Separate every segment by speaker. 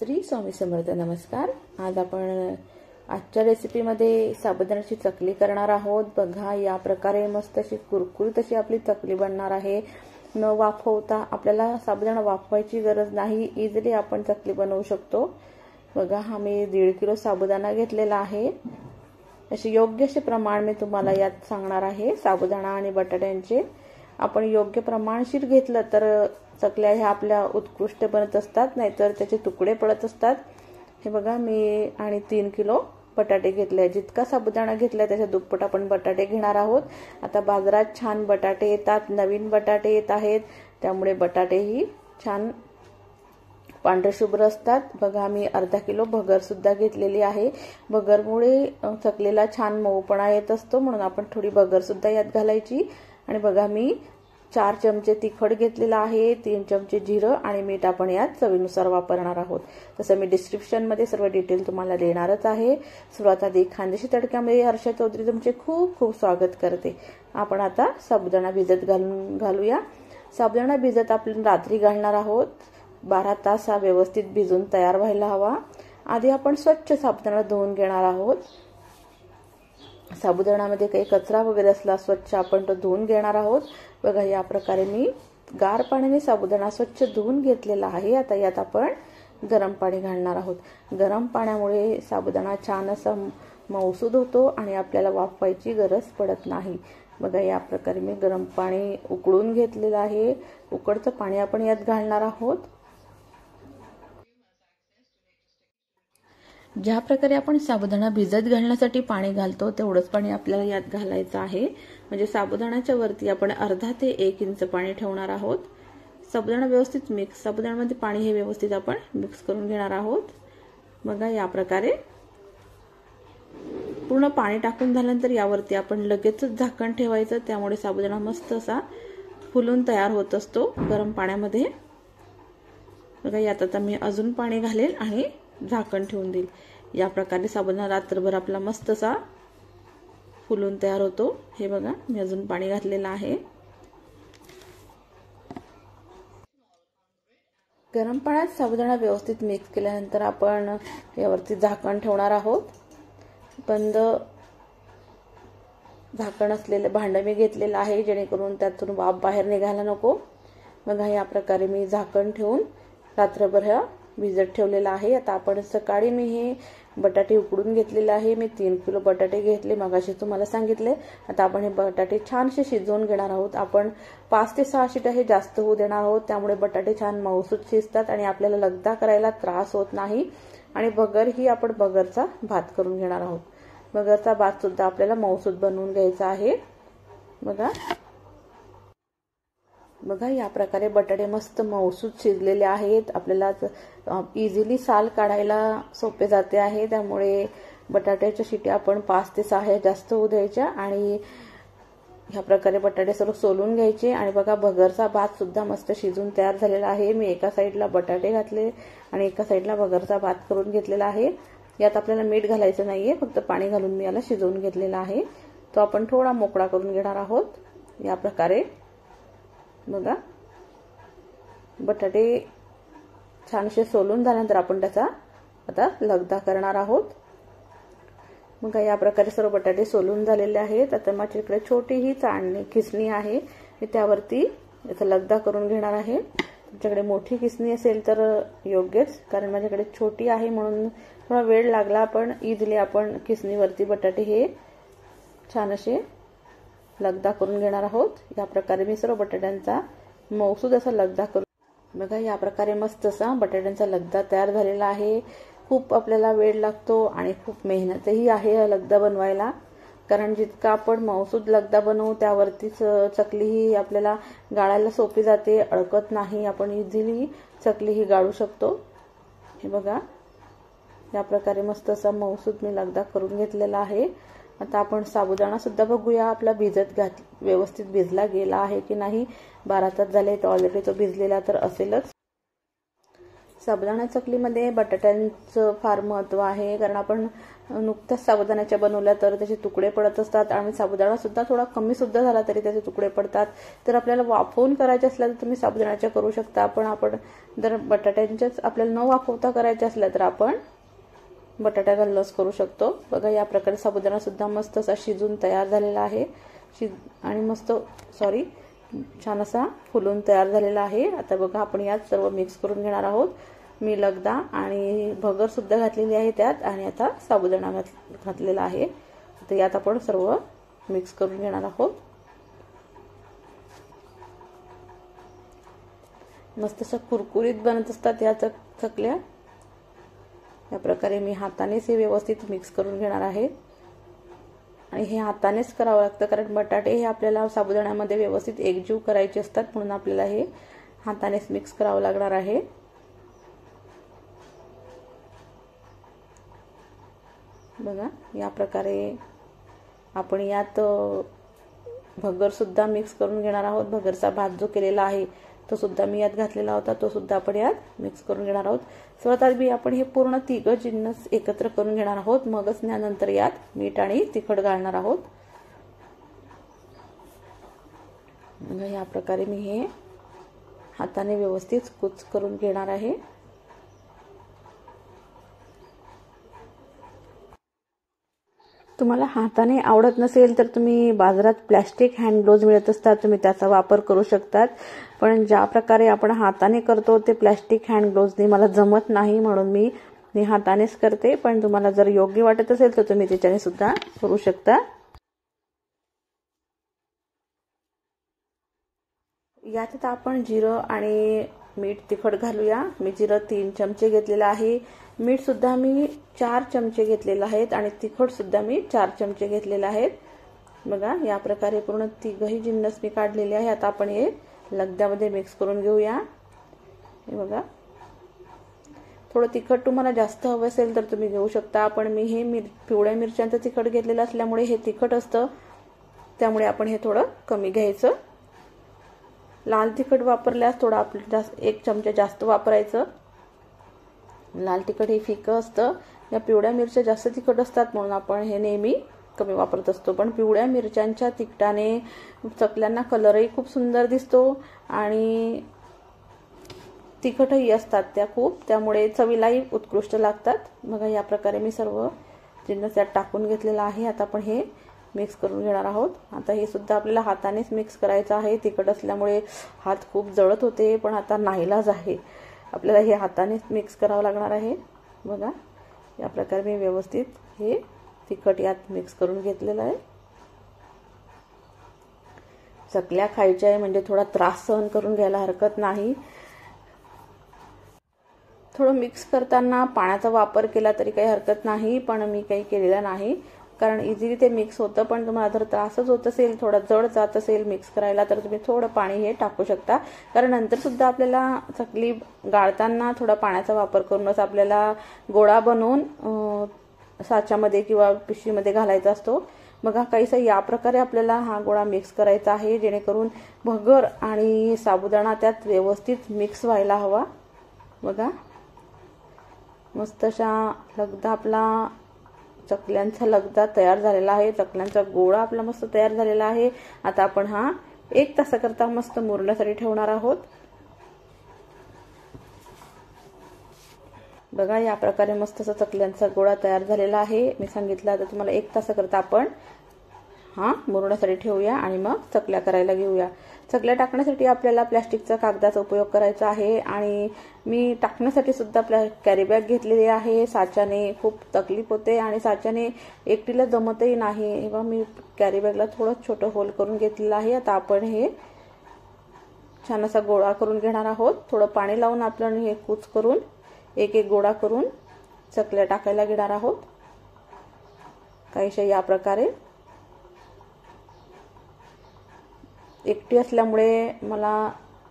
Speaker 1: श्री स्वामी समर्थ. नमस्कार. आज आपण आजच्या रेसिपीमध्ये साबुदाण्याची चकली करणार आहोत. बघा, या प्रकारे मस्त अशी कुरकुरीत अशी आपली चकली बनणार आहे. न वाफवता, आपल्याला साबुदाणा वाफवायची गरज नाही, इझिली आपण चकली बनवू शकतो. बघा, हा मी 1.5 किलो साबुदाणा घेतलेला आहे. असे योग्य असे प्रमाण मी तुम्हाला यात सांगणार आहे. साबुदाणा आणि बटाट्यांचे आपण योग्य प्रमाणशीर घेतलं तर चकल्या ह्या आपल्या उत्कृष्ट बनत असतात, नाहीतर त्याचे तुकडे पडत असतात. हे बघा, मी आणि 3 किलो बटाटे घेतले. जितका साबुदाणा घेतलाय त्याच्या दुप्पट आपण बटाटे घेणार आहोत. आता बाजारात छान बटाटे येतात, नवीन बटाटे येत आहेत, त्यामुळे बटाटेही छान पांढरे शुभ्र असतात. बघा, मी अर्धा किलो भगर सुद्धा घेतलेली आहे. भगरमुळे चकलीला छान मऊपणा येत असतो, म्हणून आपण थोडी भगर सुद्धा यात घालायची. आणि बघा, मी 4 चमचे तिखट घेतलेला आहे, 3 चमचे जिरं आणि मीठ आपण यात चवीनुसार वापरणार आहोत. तसं मी डिस्क्रिप्शनमध्ये सर्व डिटेल तुम्हाला देणारच आहे. सुरुवात आधी खानदेशी तडक्यामध्ये हर्षा चौधरी तुमचे खूप खूप स्वागत करते. आपण आता साबुदाणा भिजत घालूया. साबुदाणा भिजत आपण रात्री घालणार आहोत. 12 तास हा व्यवस्थित भिजून तयार व्हायला हवा. आधी आपण स्वच्छ साबुदाणा धुवून घेणार आहोत. साबुदाण्यामध्ये काही कचरा वगैरे असला स्वच्छ आपण तो धुवून घेणार आहोत. बघा, या प्रकारे मी गार पाण्याने साबुदाणा स्वच्छ धुवून घेतलेला आहे. आता यात आपण गरम पाणी घालणार आहोत. गरम पाण्यामुळे साबुदाणा छान असा मऊसूद होतो आणि आपल्याला वाफवायची गरज पडत नाही. बघा, या प्रकारे मी गरम पाणी उकळून घेतलेलं आहे. उकळतं पाणी आपण यात घालणार आहोत. ज्या प्रकारे आपण साबुदाणा भिजत घालण्यासाठी पाणी घालतो तेवढंच पाणी आपल्याला यात घालायचं आहे. म्हणजे साबुदाण्याच्या वरती आपण अर्धा ते 1 इंच पाणी ठेवणार आहोत. साबुदाणा व्यवस्थित साबुदाण्यामध्ये पाणी हे व्यवस्थित आपण मिक्स करून घेणार आहोत. बघा, या प्रकारे पूर्ण पाणी टाकून झाल्यानंतर यावरती आपण लगेचच झाकण ठेवायचं. त्यामुळे साबुदाणा मस्त असा फुलून तयार होत असतो गरम पाण्यामध्ये. बघा, यात आता मी अजून पाणी घालेल आणि झाकण ठेवून देईल. या प्रकारे साबुदाणा रात्रभर आपला मस्त असा फुलून तयार होतो. हे बघा, मी अजून पाणी घातलेलं आहे. गरम पाण्यात साबुदाणा व्यवस्थित मिक्स केल्यानंतर आपण यावरती झाकण ठेवणार आहोत. बंद झाकण असलेलं भांडं मी घेतलेलं आहे, जेणेकरून त्यातून वाफ बाहेर निघायला नको. बघा, या प्रकारे मी झाकण ठेवून रात्रभर भिजत ठेवलेला आहे. आता आपण सकाळी मी हे बटाटे उकडून घेतलेले आहे. मी 3 किलो बटाटे घेतले, मगाशी तुम्हाला सांगितले. आता आपण हे बटाटे छानसे शिजवून घेणार आहोत. आपण 5 ते 6 शिट्या हे जास्त होऊ देणार आहोत. त्यामुळे बटाटे छान मऊसूत शिजतात आणि आपल्याला लगदा करायला त्रास होत नाही. आणि ही आपण बगरचा भात करून घेणार आहोत. बगरचा भात सुद्धा आपल्याला मऊसूत बनवून घ्यायचा आहे. बघा, या प्रकारे बटाटे मस्त मऊसूत शिजलेले आहेत. आपल्याला इझिली साल काढायला सोपे जाते आहे. त्यामुळे बटाट्याच्या शिट्या आपण 5 ते 6 जास्त होऊ द्यायच्या आणि ह्या प्रकारे बटाटे सर्व सोलून घ्यायचे. आणि बघा, भगरचा भात सुद्धा मस्त शिजून तयार झालेला आहे. मी एका साईडला बटाटे घातले आणि एका साईडला भगरचा भात करून घेतलेला आहे. यात आपल्याला मीठ घालायचं नाहीये, फक्त पाणी घालून मी याला शिजवून घेतलेला आहे. तो आपण थोडा मोकळा करून घेणार आहोत. या प्रकारे बघा, बटाटे छानसे सोलून झाल्यानंतर आपण त्याचा आता लगदा करणार आहोत. बघा, या प्रकारे सर्व बटाटे सोलून झालेले आहेत. आता माझ्याकडे छोटीही खिसणी आहे, मी त्यावरती याचा लगदा करून घेणार आहे. तुमच्याकडे मोठी खिसणी असेल तर योग्यच, कारण माझ्याकडे छोटी आहे म्हणून थोडा वेळ लागला. पण इझिली आपण खिसणीवरती बटाटे हे छान असे लगदा करून घेणार आहोत. या प्रकारे मी सर्व बटाट्यांचा मऊसूद असा लगदा करून, बघा, या प्रकारे मस्त असा बटाट्यांचा लगदा तयार झालेला आहे. खूप आपल्याला वेळ लागतो आणि खूप मेहनतही आहे हा लगदा बनवायला, कारण जितका आपण मऊसूद लगदा बनवू त्यावरतीच चकली ही आपल्याला गाळायला सोपी जाते, अडकत नाही. आपण इझिली चकली ही गाळू शकतो. हे बघा, या प्रकारे मस्त असा मऊसूद मी लगदा करून घेतलेला आहे. आता आपण साबुदाणा सुद्धा बघूया आपला व्यवस्थित भिजला गेला आहे की नाही. 12 तास झाले तर ऑलरेडी तो भिजलेला तर असेलच. साबुदाणा चकलीमध्ये बटाट्यांचं फार महत्त्व आहे, कारण आपण नुकत्याच साबुदाण्याच्या बनवल्या तर त्याचे तुकडे पडत असतात आणि साबुदाणा सुद्धा थोडा कमी सुद्धा झाला तरी त्याचे तुकडे पडतात. तर आपल्याला वाफवून करायचे असल्या तर तुम्ही साबुदाण्याच्या करू शकता, पण आपण जर बटाट्यांच्याच आपल्याला न वाफवता करायचे असल्या तर आपण बटाटा घालूनच करू शकतो. बघा या प्रकारे साबुदाणा सुद्धा मस्त असा शिजून तयार झालेला आहे आणि मस्त छान असा फुलून तयार झालेला आहे. आता बघा आपण यात सर्व मिक्स करून घेणार आहोत. मी लगदा आणि भगर सुद्धा घातलेली आहे त्यात आणि आता साबुदाणा घातलेला आहे. तर यात आपण सर्व मिक्स करून घेणार आहोत. मस्त अशा कुरकुरीत बनत असतात या चकल्या. या प्रकारे मी हातानेच हे व्यवस्थित मिक्स करून घेणार आहे आणि हे हातानेच करावं लागतं, कारण बटाटे हे आपल्याला साबुदाण्यामध्ये व्यवस्थित एकजीव करायचे असतात, म्हणून आपल्याला हे हातानेच मिक्स करावं लागणार आहे. बघा या प्रकारे आपण यात भगर सुद्धा मिक्स करून घेणार आहोत. भगरचा भात जो केलेला आहे तो सुद्धा मी यात घातलेला होता, तो सुद्धा आपण यात मिक्स करून घेणार आहोत. सर्वात आधी आपण हे पूर्ण तिघं जिन्नस एकत्र करून घेणार आहोत, मगच त्यानंतर यात मीठ आणि तिखट घालणार आहोत. या प्रकारे मी हे हाताने व्यवस्थित कुच करून घेणार आहे. तुम्हाला हाताने आवडत नसेल तर तुम्ही बाजारात प्लास्टिक हँड ग्लोव्ज मिळत असतात, तुम्ही त्याचा वापर करू शकतात. पण ज्या प्रकारे आपण हाताने करतो ते प्लास्टिक हँड ग्लोव्जनी मला जमत नाही, म्हणून मी हातानेच करते. पण तुम्हाला जर योग्य वाटत असेल तर तुम्ही त्याच्याने सुद्धा करू शकता. यात आपण जिरं आणि मीठ तिखट घालूया. मी जिरं 3 चमचे घेतलेलं आहे, मीठ सुद्धा मी 4 चमचे घेतलेलं आहेत आणि तिखट सुद्धा मी 4 चमचे घेतलेले आहेत. बघा या प्रकारे पूर्ण तिघही जिन्नस मी काढलेले आहे. आता आपण हे लगद्यामध्ये मिक्स करून घेऊया. हे बघा थोडं तिखट तुम्हाला जास्त हवं असेल तर तुम्ही घेऊ शकता, पण मी हे पिवळ्या मिरच्यांचं तिखट घेतलेलं असल्यामुळे हे तिखट असतं, त्यामुळे आपण हे थोडं कमी घ्यायचं. लाल तिखट वापरल्यास थोडं आपलं 1 चमचा जास्त वापरायचं. लाल तिखट हे फिकं असतं, या पिवळ्या मिरच्या जास्त तिखट असतात, म्हणून आपण हे नेहमी कमी वापरत असतो. पण पिवळ्या मिरच्यांच्या तिखटाने चकल्यांना कलरही खूप सुंदर दिसतो आणि तिखटही असतात त्या खूप, त्यामुळे चवीलाही उत्कृष्ट लागतात. बघा या प्रकारे मी सर्व जिन्नस यात टाकून घेतलेला आहे. आता आपण हे मिक्स करून घेणार आहोत. आता हे सुद्धा आपल्याला हातानेच मिक्स करायचं आहे, तिखट असल्यामुळे हात खूप जळत होते, पण आता नाईलाज आहे, आपल्याला हे हातानेच मिक्स करावं लागणार आहे. बघा या प्रकारे मी व्यवस्थित हे तिखट यात मिक्स करून घेतलेलं आहे. चकल्या खायच्या आहे म्हणजे थोडा त्रास सहन करून घ्यायला हरकत नाही. थोडं मिक्स करताना पाण्याचा वापर केला तरी काही हरकत नाही, पण मी काही केलेला नाही, कारण इझिली ते मिक्स होतं. पण तुम्हाला जर त्रासच होत असेल, थोडा जड जात असेल मिक्स करायला, तर तुम्ही थोडं पाणी हे टाकू शकता, कारण नंतर सुद्धा आपल्याला चकली गाळताना थोडा पाण्याचा वापर करूनच आपल्याला गोळा बनवून साच्यामध्ये किंवा पिशवीमध्ये घालायचा असतो. बघा काहीसा या प्रकारे आपल्याला हा गोळा मिक्स करायचा आहे, जेणेकरून भगर आणि साबुदाणा त्यात व्यवस्थित मिक्स व्हायला हवा. बघा मस्त अशा लगदा आपला चकल्यांचा लगदा तयार झालेला आहे, चकल्यांचा गोळा आपला मस्त तयार झालेला आहे. आता आपण हा 1 तासाकरता मस्त मुरण्यासाठी ठेवणार आहोत. बघा या प्रकारे मस्त असा चकल्यांचा गोळा तयार झालेला आहे. मी सांगितलं आता तुम्हाला 1 तासाकरता आपण हा मुरण्यासाठी ठेवूया आणि मग चकल्या करायला घेऊया. चकल्या टाकण्यासाठी आपल्याला प्लास्टिकचा कागदाचा उपयोग करायचा आहे आणि मी टाकण्यासाठी सुद्धा कॅरी बॅग घेतलेली आहे. साच्याने खूप तकलीफ होते आणि साच्याने एकटीला जमतही नाही, तेव्हा मी कॅरी बॅगला थोडं छोटं होल करून घेतलेलं आहे. आता आपण हे छान असा गोळा करून घेणार आहोत. थोडं पाणी लावून आपण हे कूच करून एक गोळा करून चकल्या टाकायला घेणार आहोत. काहीशा या प्रकारे. एकटी असल्यामुळे मला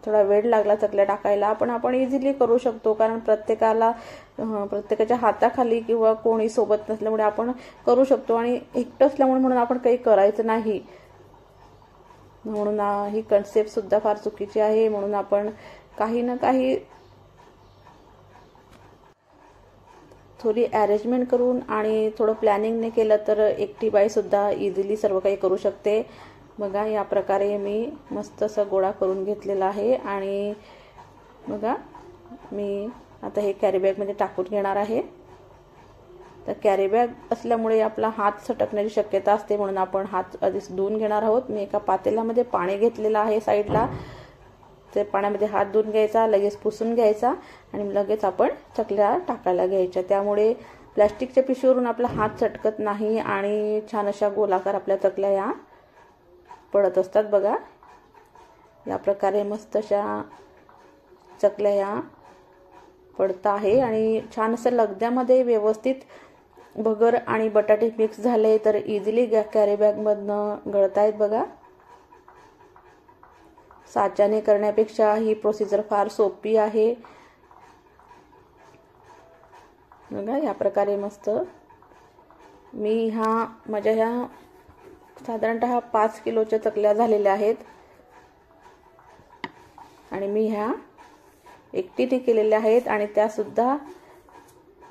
Speaker 1: थोडा वेळ लागला चकल्या टाकायला, पण आपण इझिली करू शकतो, कारण प्रत्येकाच्या हाताखाली किंवा कोणी सोबत नसल्यामुळे आपण करू शकतो आणि एकटं असल्यामुळे म्हणून आपण काही करायचं नाही, म्हणून ही कन्सेप्ट सुद्धा फार चुकीची आहे. म्हणून आपण काही ना काही थोडी अरेंजमेंट करून आणि थोडं प्लॅनिंगने केलं तर एकटी बाई सुद्धा इझिली सर्व काही करू शकते. बघा या प्रकारे मी मस्त असं गोळा करून घेतलेला आहे. आणि बघा मी आता हे कॅरी बॅगमध्ये टाकून घेणार आहे. तर कॅरी बॅग असल्यामुळे आपला हात सटकण्याची शक्यता असते, म्हणून आपण हात आधीच धुवून घेणार आहोत. मी एका पातेल्यामध्ये पाणी घेतलेलं आहे साईडला. ते पाण्यामध्ये हात धुवून घ्यायचा, लगेच पुसून घ्यायचा आणि लगेच आपण चकल्या टाकायला घ्यायच्या. त्यामुळे प्लॅस्टिकच्या पिशवीवरून आपला हात चटकत नाही आणि छान अशा गोलाकार आपल्या चकल्या या पडत असतात. बघा या प्रकारे मस्त अशा चकल्या या पडत आहे आणि छान असं लगद्यामध्ये व्यवस्थित भगर आणि बटाटे मिक्स झाले तर इझिली कॅरी बॅगमधनं गळतायत. बघा साच्याने करण्यापेक्षा ही प्रोसिजर फार सोपी आहे. बघा या प्रकारे मस्त मी माझ्या ह्या साधारणतः 5 किलोच्या चकल्या झालेल्या आहेत आणि मी ह्या एकटीने केलेल्या आहेत आणि त्यासुद्धा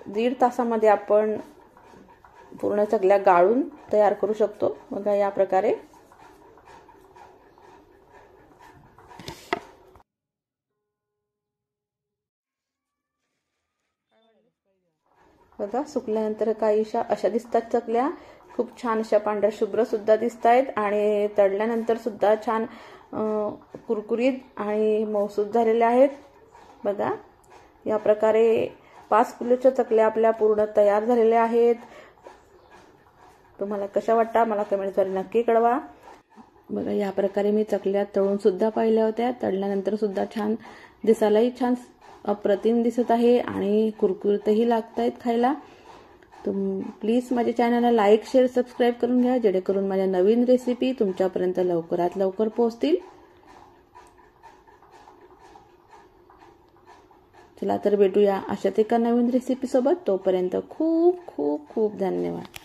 Speaker 1: 1.5 तासामध्ये आपण पूर्ण चकल्या गाळून तयार करू शकतो. बघा या प्रकारे बघा सुकल्यानंतर काहीशा अशा दिसतात चकल्या. खूप छान अशा पांढऱ्या शुभ्र सुद्धा दिसत आहेत आणि तळल्यानंतर सुद्धा छान कुरकुरीत आणि मऊसूत झालेल्या आहेत. बघा या प्रकारे 5 किलोच्या चकल्या आपल्या पूर्ण तयार झालेल्या आहेत. तुम्हाला कशा वाटतात मला कमेंटद्वारे नक्की कळवा. बघा या प्रकारे मी चकल्या तळून सुद्धा पाहिल्या होत्या. तळल्यानंतर सुद्धा छान दिसायलाही छान अप्रतिम दिसत आहे आणि कुरकुरीतही लागत आहेत खायला. प्लीज माझ्या चॅनलला लाईक शेअर सबस्क्राईब करून घ्या, जेणेकरून माझ्या नवीन रेसिपी तुमच्यापर्यंत लवकरात लवकर पोहोचतील. चला तर भेटूया अशाच एका नवीन रेसिपी सोबत. तोपर्यंत खूप खूप खूप धन्यवाद.